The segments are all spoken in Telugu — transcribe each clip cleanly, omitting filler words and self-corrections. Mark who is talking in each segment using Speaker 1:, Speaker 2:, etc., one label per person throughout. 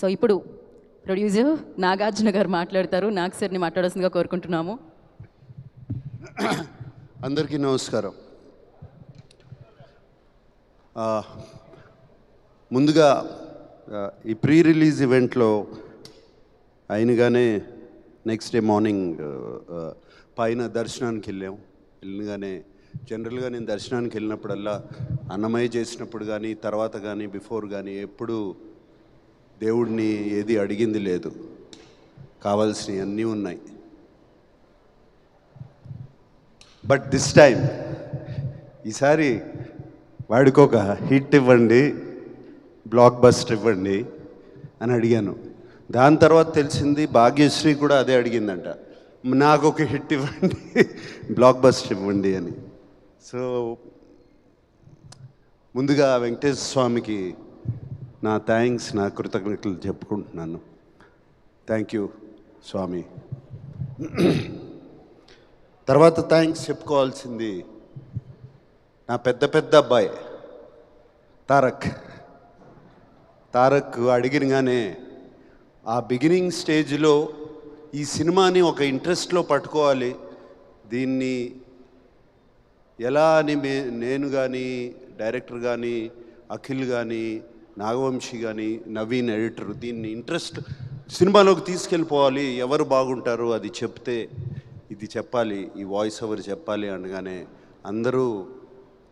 Speaker 1: సో ఇప్పుడు ప్రొడ్యూసర్ నాగార్జున గారు మాట్లాడతారు. నాగ్ సార్ని మాట్లాడాల్సిందిగా కోరుకుంటున్నాము.
Speaker 2: అందరికీ నమస్కారం. ముందుగా ఈ ప్రీ రిలీజ్ ఈవెంట్లో అయినగానే నెక్స్ట్ డే మార్నింగ్ పైన దర్శనానికి వెళ్ళగానే జనరల్గా నేను దర్శనానికి వెళ్ళినప్పుడల్లా అన్నమయ్య చేసినప్పుడు కానీ తర్వాత కానీ బిఫోర్ కానీ ఎప్పుడు దేవుడిని ఏది అడిగింది లేదు, కావాల్సినవి అన్నీ ఉన్నాయి. బట్ దిస్ టైం ఈసారి వాడికి ఒక హిట్ ఇవ్వండి, బ్లాక్ బస్టర్ ఇవ్వండి అని అడిగాను. దాని తర్వాత తెలిసింది భాగ్యశ్రీ కూడా అదే అడిగిందంట, నాకు ఒక హిట్ ఇవ్వండి, బ్లాక్ బస్టర్ ఇవ్వండి అని. సో ముందుగా వెంకటేశ్వర స్వామికి నా థ్యాంక్స్, నా కృతజ్ఞతలు చెప్పుకుంటున్నాను. థ్యాంక్ యూ స్వామి. తర్వాత థ్యాంక్స్ చెప్పుకోవాల్సింది నా పెద్ద అబ్బాయి తారక్ అడిగినగానే ఆ బిగినింగ్ స్టేజ్లో ఈ సినిమాని ఒక ఇంట్రెస్ట్లో పట్టుకోవాలి, దీన్ని ఎలా అని నేను కానీ డైరెక్టర్ కానీ అఖిల్ కానీ నాగవంశీ కానీ నవీన్ ఎడిటర్ దీన్ని ఇంట్రెస్ట్ సినిమాలోకి తీసుకెళ్ళిపోవాలి, ఎవరు బాగుంటారు అది చెప్తే ఇది చెప్పాలి, ఈ వాయిస్ ఓవర్ చెప్పాలి అనగానే అందరూ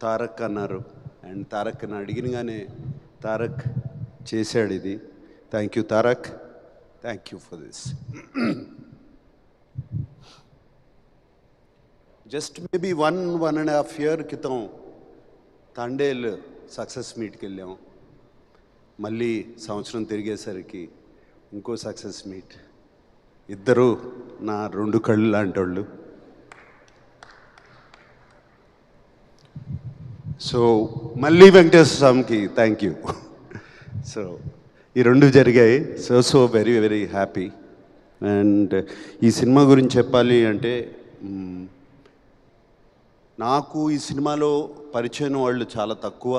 Speaker 2: తారక్ అన్నారు. అండ్ తారక్ని అడిగినగానే తారక్ చేశాడు ఇది. Thank you Tarak, thank you for this. Just maybe 1.5 year క్రితం తండేల్ సక్సెస్ మీట్కి వెళ్ళాం. మళ్ళీ సంవత్సరం తిరిగేసరికి ఇంకో సక్సెస్ మీట్. ఇద్దరు నా 2 కళ్ళు లాంటి వాళ్ళు. సో మళ్ళీ వెంకటేశ్వర స్వామికి థ్యాంక్ యూ. సో ఈ 2 జరిగాయి. So very very happy. And ఈ సినిమా గురించి చెప్పాలి అంటే నాకు ఈ సినిమాలో పరిచయం వాళ్ళు చాలా తక్కువ.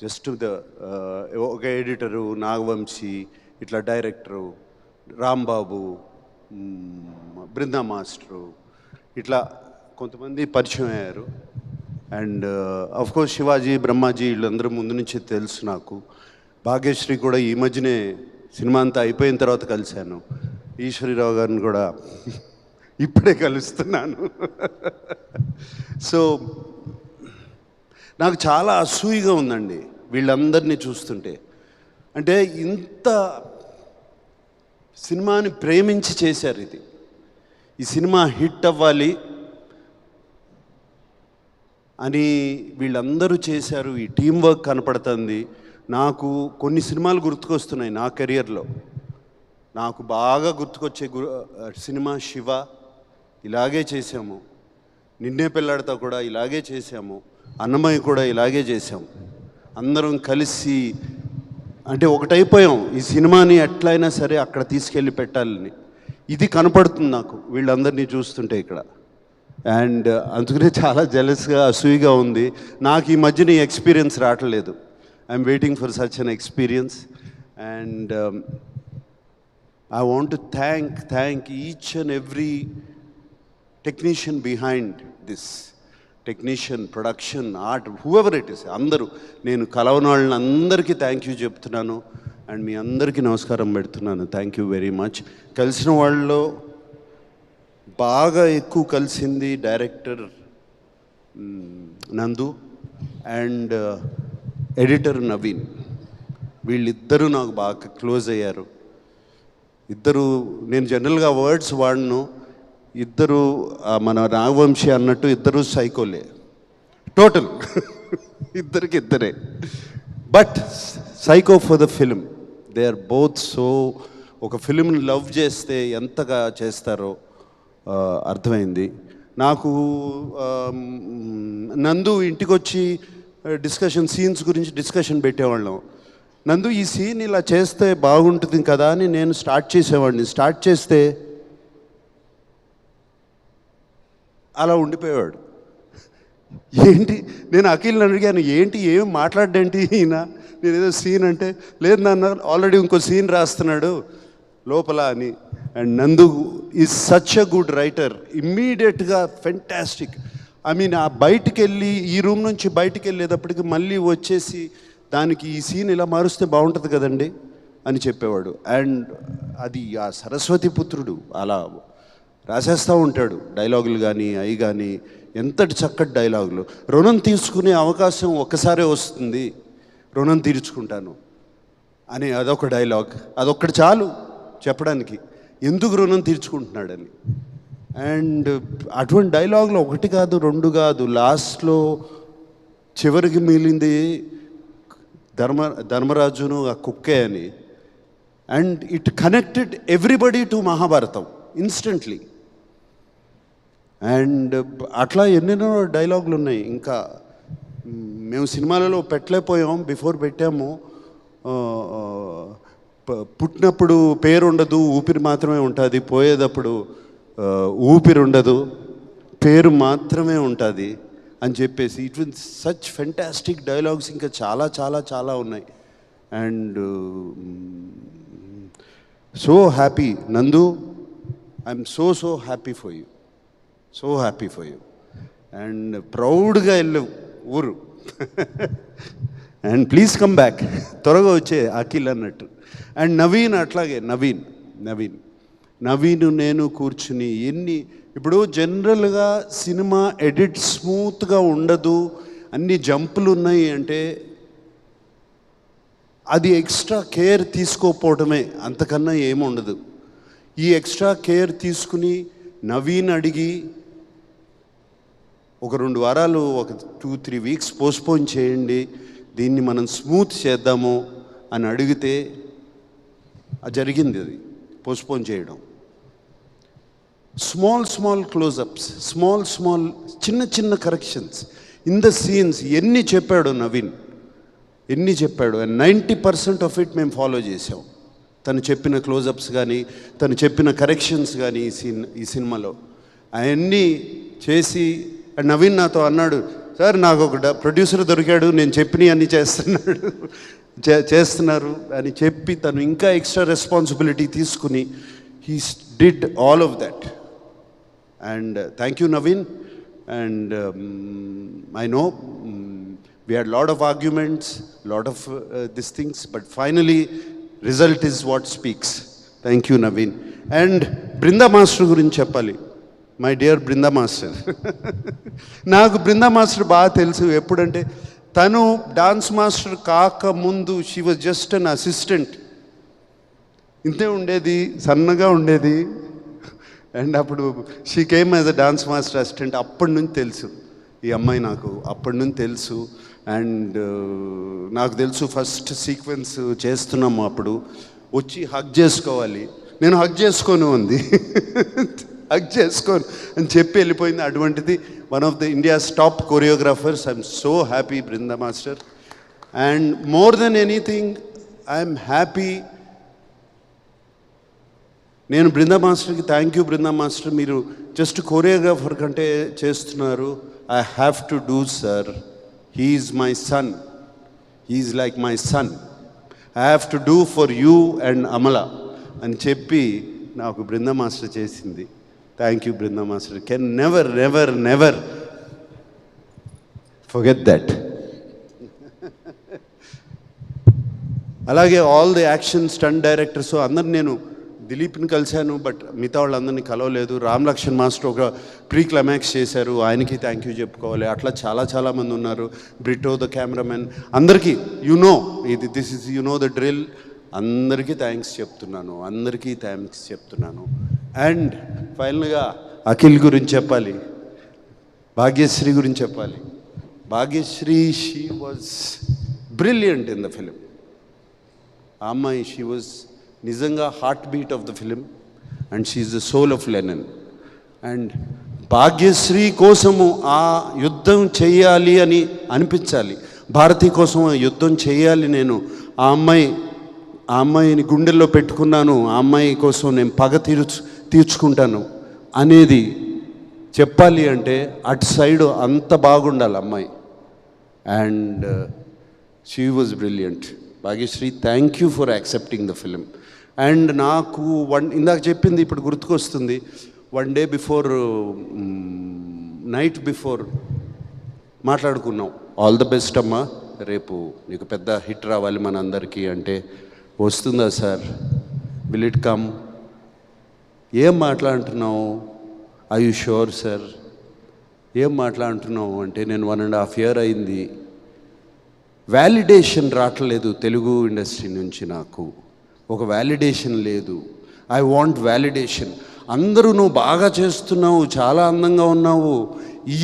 Speaker 2: జస్ట్ ఒక ఎడిటరు నాగవంశీ, ఇట్లా డైరెక్టరు రాంబాబు, బృందా మాస్టరు, ఇట్లా కొంతమంది పరిచయం అయ్యారు. అండ్ అఫ్కోర్స్ శివాజీ, బ్రహ్మాజీ వీళ్ళందరూ ముందు నుంచి తెలుసు నాకు. భాగ్యశ్రీ కూడా ఈ మధ్యనే సినిమా అంతా అయిపోయిన తర్వాత కలిశాను. ఈశ్వరీరావు గారిని కూడా ఇప్పుడే కలుస్తున్నాను. సో నాకు చాలా అసూయగా ఉందండి వీళ్ళందరినీ చూస్తుంటే. అంటే ఇంత సినిమాని ప్రేమించి చేశారు ఇది. ఈ సినిమా హిట్ అవ్వాలి అని వీళ్ళందరూ చేశారు. ఈ టీం వర్క్ కనపడుతుంది. నాకు కొన్ని సినిమాలు గుర్తుకొస్తున్నాయి నా కెరియర్లో. నాకు బాగా గుర్తుకొచ్చే సినిమా శివ, ఇలాగే చేశాము. నిన్నే పెళ్ళాడతా కూడా ఇలాగే చేశాము. అన్నమయ్య కూడా ఇలాగే చేశాము. అందరం కలిసి అంటే ఒకటైపోయాం. ఈ సినిమాని ఎట్లయినా సరే అక్కడ తీసుకెళ్ళి పెట్టాలని. ఇది కనపడుతుంది నాకు వీళ్ళందరినీ చూస్తుంటే ఇక్కడ. అండ్ అందుకనే చాలా జెలస్గా అసూయిగా ఉంది. నాకు ఈ మధ్యన ఈ ఎక్స్పీరియన్స్ రావట్లేదు. I'm waiting for such an experience. And I want to thank each and every technician behind this, technician, production, art, whoever it is. అందరూ నేను కలవని వాళ్ళని అందరికీ థ్యాంక్ యూ చెప్తున్నాను. అండ్ మీ అందరికీ నమస్కారం పెడుతున్నాను. Thank you very much. కలిసిన వాళ్ళలో బాగా ఎక్కువ కలిసింది డైరెక్టర్ నందు అండ్ ఎడిటర్ నవీన్. వీళ్ళిద్దరూ నాకు బాగా క్లోజ్ అయ్యారు. ఇద్దరు, నేను జనరల్గా వర్డ్స్ వాడను. ఇద్దరు మన నాగవంశీ అన్నట్టు ఇద్దరు సైకోలే టోటల్. ఇద్దరే. But psycho for the film. They are both so. ఒక ఫిలింని లవ్ చేస్తే ఎంతగా చేస్తారో అర్థమైంది నాకు. నందు ఇంటికి వచ్చి సీన్స్ గురించి డిస్కషన్ పెట్టేవాళ్ళం. నందు ఈ సీన్ ఇలా చేస్తే బాగుంటుంది కదా అని నేను స్టార్ట్ చేసేవాడిని. స్టార్ట్ చేస్తే అలా ఉండిపోయేవాడు. ఏంటి నేను అఖిల్ని అడిగాను, ఏంటి ఏం మాట్లాడేంటి ఈయన, నేను ఏదో సీన్ అంటే లేదు నాన్న ఆల్రెడీ ఇంకో సీన్ రాస్తున్నాడు లోపల అని. అండ్ నందు is such a good writer, ఇమ్మీడియట్గా ఫెంటాస్టిక్. ఐ మీన్ ఆ బయటికి వెళ్ళి ఈ రూమ్ నుంచి బయటికి వెళ్ళేటప్పటికి మళ్ళీ వచ్చేసి దానికి ఈ సీన్ ఇలా మారుస్తే బాగుంటుంది కదండి అని చెప్పేవాడు. అండ్ అది ఆ సరస్వతి పుత్రుడు అలా రాసేస్తూ ఉంటాడు డైలాగులు కానీ అవి కానీ, ఎంతటి చక్కటి డైలాగులు. రుణం తీసుకునే అవకాశం ఒక్కసారే వస్తుంది, రుణం తీర్చుకుంటాను అని అదొక డైలాగ్. అదొక్కటి చాలు చెప్పడానికి ఎందుకు రుణం తీర్చుకుంటున్నాడని. అండ్ అటువంటి డైలాగులు ఒకటి కాదు రెండు కాదు, లాస్ట్లో చివరికి మిగిలింది ధర్మరాజును ఆ కుక్కే అని. And it connected everybody to Mahabharatam instantly. And అట్లా ఎన్నెన్నో డైలాగులు ఉన్నాయి. ఇంకా మేము సినిమాలలో పెట్టలేకపోయాం, బిఫోర్ పెట్టాము. పుట్టినప్పుడు పేరు ఉండదు, ఊపిరి మాత్రమే ఉంటుంది, పోయేటప్పుడు ఊపిరి ఉండదు, పేరు మాత్రమే ఉంటుంది అని చెప్పేసి it will such fantastic dialogues ఇంకా చాలా చాలా చాలా ఉన్నాయి. అండ్ సో హ్యాపీ నందు, I'm so happy for you, so happy for you. And ప్రౌడ్గా వెళ్ళవు ఊరు. అండ్ ప్లీజ్ కమ్ బ్యాక్, త్వరగా వచ్చే అఖిల్ అన్నట్టు. అండ్ నవీన్ అట్లాగే, నవీన్ నేను కూర్చుని ఇప్పుడు జనరల్గా సినిమా ఎడిట్ స్మూత్గా ఉండదు, అన్ని జంపులు ఉన్నాయి అంటే అది ఎక్స్ట్రా కేర్ తీసుకోకపోవడమే, అంతకన్నా ఏముండదు. ఈ ఎక్స్ట్రా కేర్ తీసుకుని నవీన్ అడిగి ఒక 2 వారాలు, ఒక 2-3 వీక్స్ పోస్ట్పోన్ చేయండి, దీన్ని మనం స్మూత్ చేద్దాము అని అడిగితే జరిగింది. అది పోస్ట్పోన్ చేయడం. స్మాల్ క్లోజప్స్, స్మాల్ చిన్న కరెక్షన్స్ ఇన్ ద సీన్స్ ఎన్ని చెప్పాడు నవీన్, ఎన్ని చెప్పాడు. అండ్ 90% ఆఫ్ ఇట్ మేము ఫాలో చేసాం. తను చెప్పిన క్లోజప్స్ కానీ, తను చెప్పిన కరెక్షన్స్ కానీ ఈ సినిమాలో అవన్నీ చేసి. అండ్ నవీన్ నాతో అన్నాడు, సార్ నాకు ఒక ప్రొడ్యూసర్ దొరికాడు, నేను చెప్పినవి అన్నీ చేస్తున్నారు అని చెప్పి తను ఇంకా ఎక్స్ట్రా రెస్పాన్సిబిలిటీ తీసుకుని he did all of that. And thank you Naveen. And I know we had lot of arguments, lot of these things, but finally result is what speaks. Thank you Naveen. And Brinda Master గురించి చెప్పాలి. My dear Brinda master. నాకు బృందా మాస్టర్ బాగా తెలుసు. ఎప్పుడంటే తను డాన్స్ మాస్టర్ కాకముందు she was just an assistant. ఇంతే ఉండేది, సన్నగా ఉండేది. అండ్ అప్పుడు she came as a dance master assistant. అప్పటి నుంచి తెలుసు ఈ అమ్మాయి, నాకు అప్పటి నుంచి తెలుసు. అండ్ నాకు తెలుసు ఫస్ట్ సీక్వెన్స్ చేస్తున్నాము అప్పుడు వచ్చి హగ్ చేసుకోవాలి, నేను హగ్ చేసుకోను ఉంది, హగ్ చేసుకోను అని చెప్పి వెళ్ళిపోయింది. అటువంటిది one of the India's top choreographers. I'm so happy Brinda master. And more than anything I'm happy. నేను బృందా మాస్టర్కి థ్యాంక్ యూ బృందా మాస్టర్, మీరు జస్ట్ కొరియోగ్రాఫర్ కంటే చేస్తున్నారు. I have to do, sir. He is my son. He is like my son. I have to do for you and Amala. అని చెప్పి నాకు బృందా మాస్టర్ చేసింది. Thank you Brinda master. Can never forget that. అలాగే all the action stunt directors అందరు, నేను దిలీప్ని కలిశాను బట్ మిగతా వాళ్ళందరినీ కలవలేదు. రామ్ లక్ష్మణ్ మాస్టర్ ఒక ప్రీ క్లైమాక్స్ చేశారు, ఆయనకి థ్యాంక్ యూ చెప్పుకోవాలి. అట్లా చాలామంది ఉన్నారు. బ్రిటో ద కెమెరామెన్, అందరికీ దిస్ ఇస్ ద డ్రిల్. అందరికీ థ్యాంక్స్ చెప్తున్నాను. అండ్ ఫైనల్గా అఖిల్ గురించి చెప్పాలి, భాగ్యశ్రీ గురించి చెప్పాలి. Bhagyashree, she was brilliant in the film. ఆ అమ్మాయి, షీ వాజ్ నిజంగా heart beat of the film. And she is the soul of Lenin. And Bhagyashri కోసము ఆ యుద్ధం చేయాలి అని అనిపించాలి, భారతి కోసం ఆ యుద్ధం చేయాలి. నేను ఆ అమ్మాయిని గుండెల్లో పెట్టుకున్నాను, ఆ అమ్మాయి కోసం నేను పగ తీర్చుకుంటాను అనేది చెప్పాలి అంటే అటు సైడు అంత బాగుండాలి అమ్మాయి. And she was brilliant. Bhagyashri, thank you for accepting the film. And నాకు ఇందాక చెప్పింది ఇప్పుడు గుర్తుకొస్తుంది. 1 day బిఫోర్, నైట్ బిఫోర్ మాట్లాడుకున్నాం, ఆల్ ద బెస్ట్ అమ్మా, రేపు నీకు పెద్ద హిట్ రావాలి మన అందరికీ అంటే, వస్తుందా సార్, విల్ ఇట్ కమ్, ఏం మాట్లాడుతున్నావు, ఐ యు షూర్ సార్, ఏం మాట్లాడుతున్నావు అంటే, నేను 1.5 year అయింది, వ్యాలిడేషన్ రావట్లేదు తెలుగు ఇండస్ట్రీ నుంచి, నాకు ఒక వ్యాలిడేషన్ లేదు, ఐ వాంట్ వ్యాలిడేషన్. అందరూ నువ్వు బాగా చేస్తున్నావు, చాలా అందంగా ఉన్నావు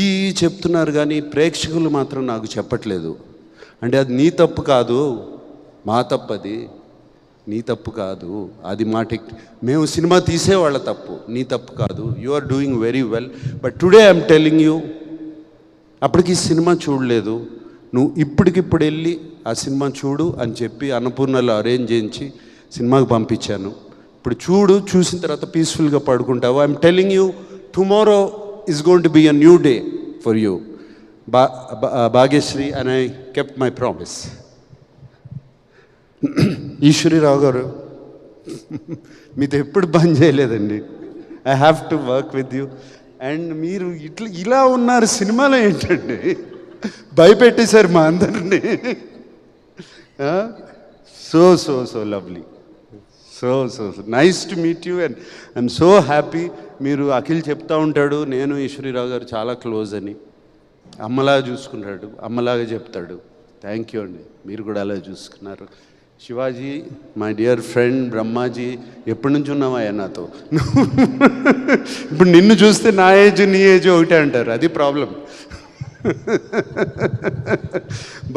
Speaker 2: ఈ చెప్తున్నారు, కానీ ప్రేక్షకులు మాత్రం నాకు చెప్పట్లేదు. అంటే అది నీ తప్పు కాదు, మా తప్పు, అది నీ తప్పు కాదు, అది మా మేము సినిమా తీసేవాళ్ళ తప్పు, నీ తప్పు కాదు. You are doing very well, but today I'm telling you, అప్పటికి సినిమా చూడలేదు, నువ్వు ఇప్పటికిప్పుడు వెళ్ళి ఆ సినిమా చూడు అని చెప్పి అన్నపూర్ణలో అరేంజ్ చేయించి సినిమాకి పంపించాను. ఇప్పుడు చూడు, చూసిన తర్వాత పీస్ఫుల్గా పడుకుంటావు. I'm telling you, tomorrow is going to be a new day for you, Bhagyashree, and I kept my promise. Eshwari Rao గారు, మీతో ఎప్పుడు బంద్ చేయలేదండి, I have to work with you. And మీరు ఇలా ఉన్నారు సినిమాలో ఏంటండి, భయపెట్టేశారు మా అందరినీ. So so so lovely, so so so nice to meet you, and I'm so happy. మీరు అఖిల్ చెప్తా ఉంటాడు, నేను ఈశ్వరీరావు గారు చాలా క్లోజ్ అని, అమ్మలాగా చూసుకుంటాడు, అమ్మలాగా చెప్తాడు. థ్యాంక్ యూ అండి, మీరు కూడా అలా చూసుకున్నారు. Shivaji, my dear friend, Brahmaji, ఎప్పటి నుంచి ఉన్నావయ్యా నాతో? ఇప్పుడు నిన్ను చూస్తే నా ఏజ్ నీ ఏజ్ ఒకటే అంటారు, అది ప్రాబ్లం.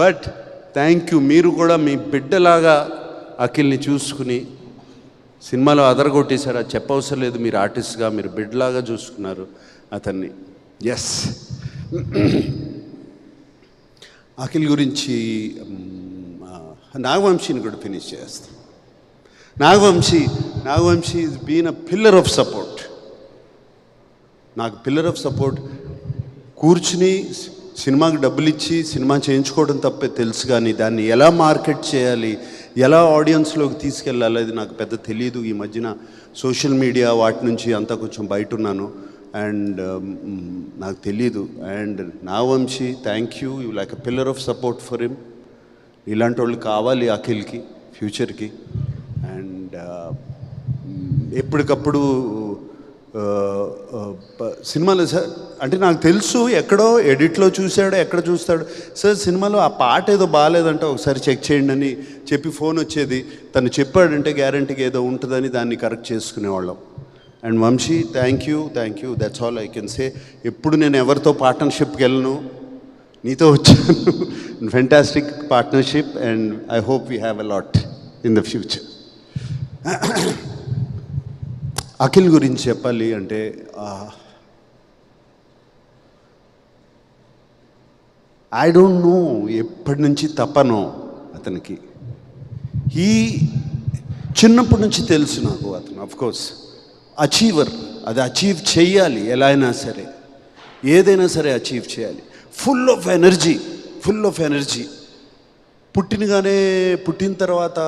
Speaker 2: బట్ థ్యాంక్ యూ, మీరు కూడా మీ బిడ్డలాగా అఖిల్ని చూసుకుని సినిమాలో అదరగొట్టేశారు, అది చెప్పవసరం లేదు, మీరు ఆర్టిస్ట్గా మీరు బిడ్డలాగా చూసుకున్నారు అతన్ని. ఎస్, అఖిల్ గురించి నాగవంశీని కూడా ఫినిష్ చేస్తాం. Nagavamsi is been a pillar of support, నాకు పిల్లర్ ఆఫ్ సపోర్ట్. కూర్చుని సినిమాకి డబ్బులు ఇచ్చి సినిమా చేయించుకోవడం తప్పే తెలుసు, కానీ దాన్ని ఎలా మార్కెట్ చేయాలి, ఎలా ఆడియన్స్లోకి తీసుకెళ్ళాలి అది నాకు పెద్ద తెలియదు. ఈ మధ్యన సోషల్ మీడియా వాటి నుంచి అంతా కొంచెం బయట ఉన్నాను, అండ్ నాకు తెలీదు. And Nagavamsi, thank you, you like a pillar of support for him. ఇలాంటి వాళ్ళు కావాలి అఖిల్కి ఫ్యూచర్కి. అండ్ ఎప్పటికప్పుడు సినిమాలో సార్ అంటే నాకు తెలుసు, ఎక్కడో ఎడిట్లో చూశాడో ఎక్కడ చూస్తాడు, సార్ సినిమాలో ఆ పాట ఏదో బాగాలేదంటే ఒకసారి చెక్ చేయండి అని చెప్పి ఫోన్ వచ్చేది, తను చెప్పాడంటే గ్యారంటీగా ఏదో ఉంటుందని దాన్ని కరెక్ట్ చేసుకునేవాళ్ళం. And Vamsi, thank you, that's all I can say. ఎప్పుడు నేను ఎవరితో పార్ట్నర్షిప్కి వెళ్ళను, నీతో వచ్చాను. Fantastic partnership, and I hope we have a lot in the future. Akhil గురించి చెప్పాలి అంటే, ఐ డోంట్ నో ఎప్పటి నుంచి తపనో అతనికి. చిన్నప్పటి నుంచి తెలుసు నాకు అతను అఫ్కోర్స్ అచీవర్, అది అచీవ్ చేయాలి, ఎలా అయినా సరే ఏదైనా సరే అచీవ్ చేయాలి. Full of energy. పుట్టిన తర్వాత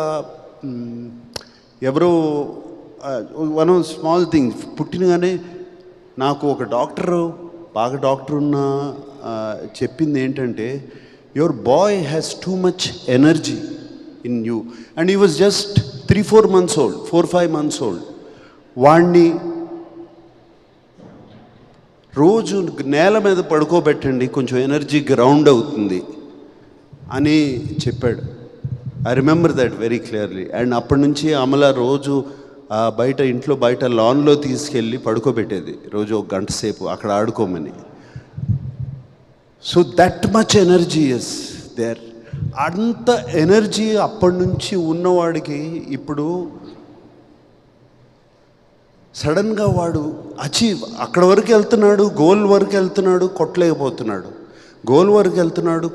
Speaker 2: ఎవరో వన్ స్మాల్ థింగ్, పుట్టినగానే నాకు ఒక బాగా డాక్టర్ ఉన్న చెప్పింది ఏంటంటే, your boy has too much energy in you. And he was just 3-4 months old, 4-5 months old. వాణ్ణి రోజు నేల మీద పడుకోబెట్టండి, కొంచెం ఎనర్జీ గ్రౌండ్ అవుతుంది అని చెప్పాడు. I remember that very clearly. And అప్పటి నుంచి అమల రోజు ఇంట్లో బయట లాన్లో తీసుకెళ్ళి పడుకోబెట్టేది, రోజు 1 గంట సేపు అక్కడ ఆడుకోమని. So that much energy is there. అంత ఎనర్జీ అప్పటి నుంచి ఉన్నవాడికి ఇప్పుడు సడన్గా వాడు అక్కడ వరకు వెళ్తున్నాడు, గోల్ వరకు వెళ్తున్నాడు,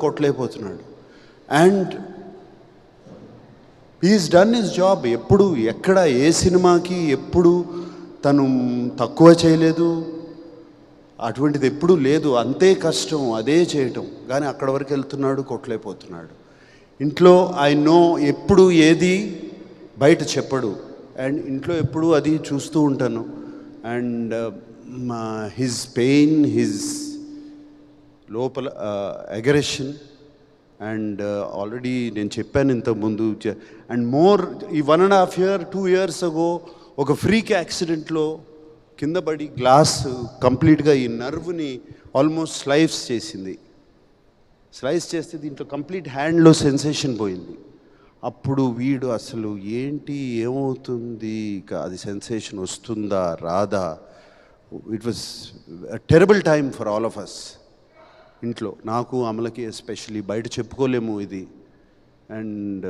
Speaker 2: కొట్టలేకపోతున్నాడు. And he's done his job. ఎప్పుడు ఎక్కడ ఏ సినిమాకి ఎప్పుడు తను తక్కువ చేయలేదు, అటువంటిది ఎప్పుడూ లేదు. అంతే కష్టం అదే చేయటం, కానీ అక్కడ వరకు వెళ్తున్నాడు, కొట్టలేకపోతున్నాడు. ఇంట్లో ఐ నో ఎప్పుడు ఏది బయట చెప్పడు, అండ్ ఇంట్లో ఎప్పుడు అది చూస్తూ ఉంటాను. అండ్ హిజ్ పెయిన్, హిజ్ లోపల అగ్రెషన్, అండ్ ఆల్రెడీ నేను చెప్పాను ఇంతకుముందు. అండ్ మోర్ ఈ 1.5 year 2 years అగో ఒక ఫ్రీక్ యాక్సిడెంట్లో కింద పడి గ్లాస్ కంప్లీట్గా ఈ నర్వ్ని ఆల్మోస్ట్ స్లైస్ చేస్తే దీంట్లో కంప్లీట్ హ్యాండ్లో సెన్సేషన్ పోయింది. అప్పుడు వీడు అసలు ఏంటి ఏమవుతుంది, ఇక అది సెన్సేషన్ వస్తుందా రాదా, it was terrible time for all of us. ఇంట్లో నాకు అమలకి ఎస్పెషలీ బయట చెప్పుకోలేము ఇది, and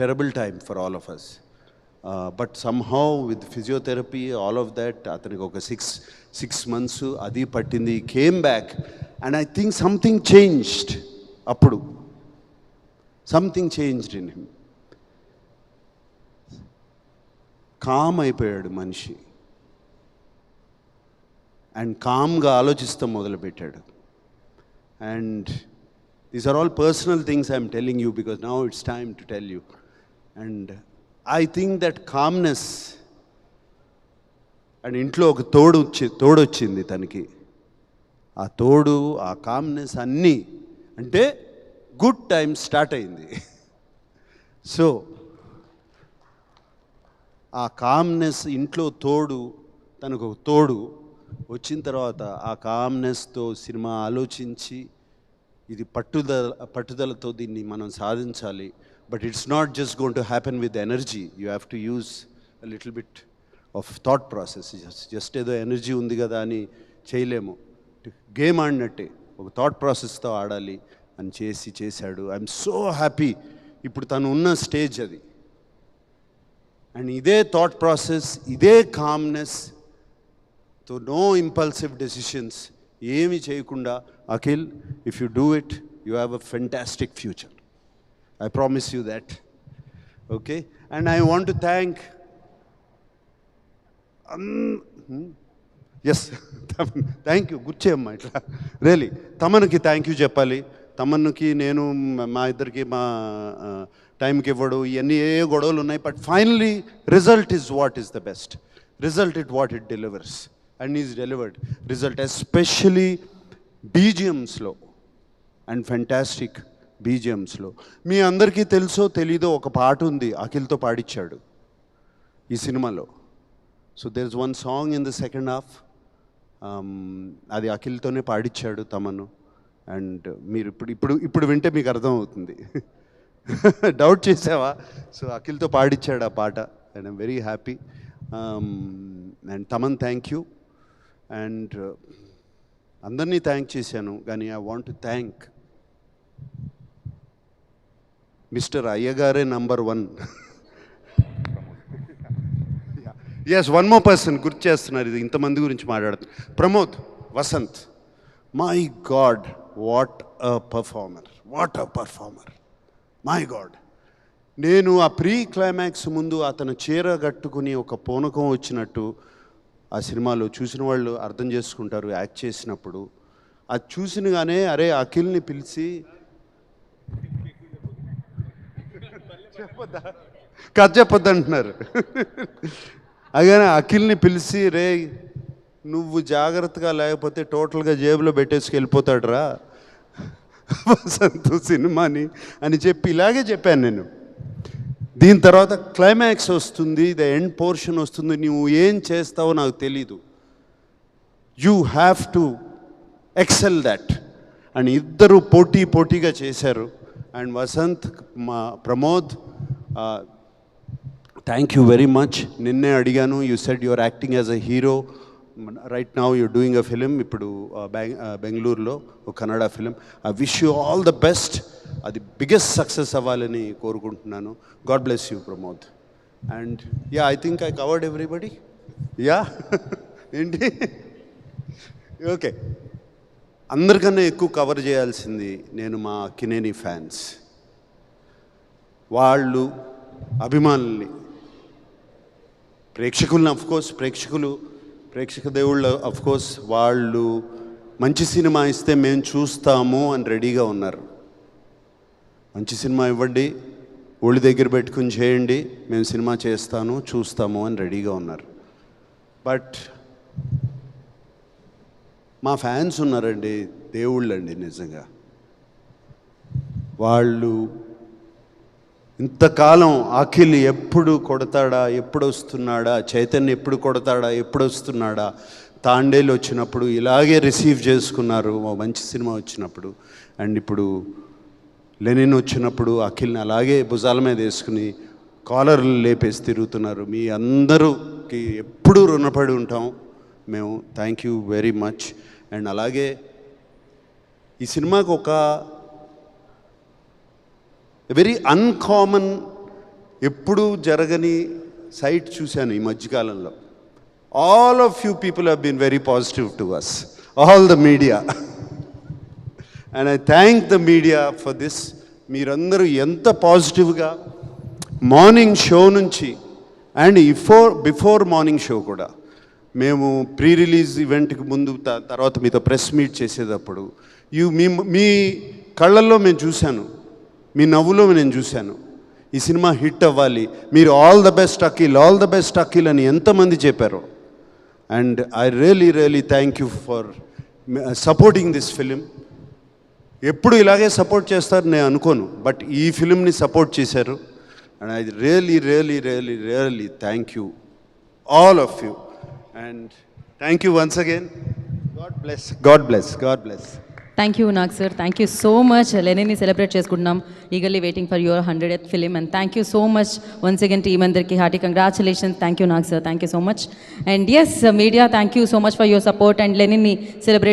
Speaker 2: terrible time for all of us. But somehow with physiotherapy all of that అతనికి ఒక 6 months అది పట్టింది. Came back and I think something changed. అప్పుడు something changed in him. Calm అయిపోయాడు మనిషి, అండ్ కామ్గా ఆలోచిస్తాం మొదలుపెట్టాడు. And these are all personal things I'm telling you because now it's time to tell you. And I think that calmness, and ఇంట్లో ఒక తోడొచ్చింది తనకి. ఆ తోడు, ఆ కామ్నెస్ అన్నీ అంటే గుడ్ టైం స్టార్ట్ అయింది. సో ఆ కామ్నెస్ ఇంట్లో తోడు, తనకు ఒక తోడు వచ్చిన తర్వాత ఆ కామ్నెస్తో సినిమా ఆలోచించి ఇది పట్టుదలతో దీన్ని మనం సాధించాలి. But it's not just going to happen with energy, you have to use a little bit of thought process. Just ఏదో ఎనర్జీ ఉంది కదా అని చేయలేము. గేమ్ ఆడినట్టే ఒక థాట్ ప్రాసెస్తో ఆడాలి అని చేశాడు. I'm so happy. ఇప్పుడు తను ఉన్న స్టేజ్ అది. అండ్ ఇదే థాట్ ప్రాసెస్, ఇదే కామ్నెస్, తో నో ఇంపల్సివ్ డెసిషన్స్, ఏమి చేయకుండా, Akhil if you do it you have a fantastic future. I promise you that. Okay? And I want to thank yes thank you good cheyamma itla really తమన్కి థ్యాంక్ యూ చెప్పాలి. తమన్కి నేను మా ఇద్దరికి మా టైంకి ఇవ్వడు, ఇవన్నీ ఏ గొడవలు ఉన్నాయి. But finally result is what is the best result, what it delivers, and is delivered result, especially బీజిఎమ్స్లో అండ్ ఫెంటాస్టిక్ బీజిఎమ్స్లో. మీ అందరికీ తెలుసో తెలీదో ఒక పాట ఉంది అఖిల్తో పాడించాడు ఈ సినిమాలో. So there is one song in the second half, అది అఖిల్తోనే పాడించాడు తమను. అండ్ మీరు ఇప్పుడు వింటే మీకు అర్థమవుతుంది. డౌట్ చేసావా? సో అఖిల్తో పాడించాడు ఆ పాట, and I'm very happy. And Thaman thank you. And అందరినీ థ్యాంక్ చేశాను, కానీ I want to thank mister అయ్యగారే number 1. Yes, one more person గుర్తు చేస్తున్నారు, ఇది ఇంతమంది గురించి మాట్లాడుతున్నారు. Pramod Vasanth, my God what a performer, my God. నేను ఆ ప్రీ క్లైమాక్స్ ముందు అతను చీర కట్టుకుని ఒక పూనకం వచ్చినట్టు ఆ సినిమాలో చూసిన వాళ్ళు అర్థం చేసుకుంటారు. యాక్ట్ చేసినప్పుడు అది చూసినగానే అరే అఖిల్ని పిలిచి కథ చెప్పొద్దు అంటున్నారు. అలాగే అఖిల్ని పిలిచి రే నువ్వు జాగ్రత్తగా లేకపోతే టోటల్గా జేబులో పెట్టేసుకు వెళ్ళిపోతాడు రా వసంత్ సినిమాని అని చెప్పి ఇలాగే చెప్పాను నేను. దీని తర్వాత క్లైమాక్స్ వస్తుంది, ద ఎండ్ పోర్షన్ వస్తుంది, నువ్వు ఏం చేస్తావో నాకు తెలీదు, you have to excel that. And ఇద్దరు పోటీగా చేశారు. అండ్ వసంత్, మా Pramod, thank you very much. నిన్నే అడిగాను, you said your acting as a hero, right now you're doing a film, ఇప్పుడు బెంగళూరులో ఒక Kannada film. I wish you all the best, అది బిగ్గెస్ట్ సక్సెస్ అవ్వాలని కోరుకుంటున్నాను. God bless you Pramod. And yeah, I think I covered everybody. Yeah ఏంటి, ఓకే. అందరికన్నా ఎక్కువ కవర్ చేయాల్సింది నేను మా అక్కినేని ఫ్యాన్స్, వాళ్ళు అభిమానుల్ని, ప్రేక్షకుల్ని. అఫ్కోర్స్ ప్రేక్షక దేవుళ్ళు అఫ్కోర్స్ వాళ్ళు మంచి సినిమా ఇస్తే మేము చూస్తాము అని రెడీగా ఉన్నారు. మంచి సినిమా ఇవ్వండి, ఒళ్ళు దగ్గర పెట్టుకుని చేయండి, మేము సినిమా చేస్తాను చూస్తాము అని రెడీగా ఉన్నారు. బట్ మా ఫ్యాన్స్ ఉన్నారండి, దేవుళ్ళండి నిజంగా. వాళ్ళు ఇంతకాలం అఖిల్ ఎప్పుడు కొడతాడా, ఎప్పుడు వస్తున్నాడా, చైతన్య ఎప్పుడు కొడతాడా, ఎప్పుడు వస్తున్నాడా, తాండేలు వచ్చినప్పుడు ఇలాగే రిసీవ్ చేసుకున్నారు మంచి సినిమా వచ్చినప్పుడు. అండ్ ఇప్పుడు లెనిన్ వచ్చినప్పుడు అఖిల్ని అలాగే భుజాల మీద వేసుకుని కాలర్లు లేపేసి తిరుగుతున్నారు. మీ అందరూకి ఎప్పుడూ రుణపడి ఉంటాం మేము. Thank you very much. And అలాగే ఈ సినిమాకు ఒక వెరీ అన్కామన్, ఎప్పుడూ జరగని సైట్ చూశాను ఈ మధ్యకాలంలో. All of you people have been very positive to us, all the media. And I thank the media for this. మీరందరూ ఎంత పాజిటివ్గా మార్నింగ్ షో నుంచి అండ్ బిఫోర్ మార్నింగ్ షో కూడా, మేము ప్రీ రిలీజ్ ఈవెంట్కి ముందు తర్వాత మీతో ప్రెస్ మీట్ చేసేటప్పుడు మీ కళ్ళల్లో మేము చూశాను, మీ నవ్వులో నేను చూశాను ఈ సినిమా హిట్ అవ్వాలి, మీరు all the best Akhil, all the best Akhil అని ఎంతమంది చెప్పారో. And I really thank you for supporting this film. ఎప్పుడు ఇలాగే సపోర్ట్ చేస్తారు నేను అనుకోను, బట్ ఈ ఫిలింని సపోర్ట్ చేశారు. And I really thank you all of you. And thank you once again. God bless.
Speaker 1: Thank you Nag sir, thank you so much. లెనిన్ని సెలబ్రేట్ చేసుకుంటున్నాం, eagerly waiting for your 100th film. And thank you so much once again team అందరికి hearty congratulations. Thank you Nag sir, thank you so much. And S media, thank you so much for your support. And లెనిన్ని సెలబ్రేట్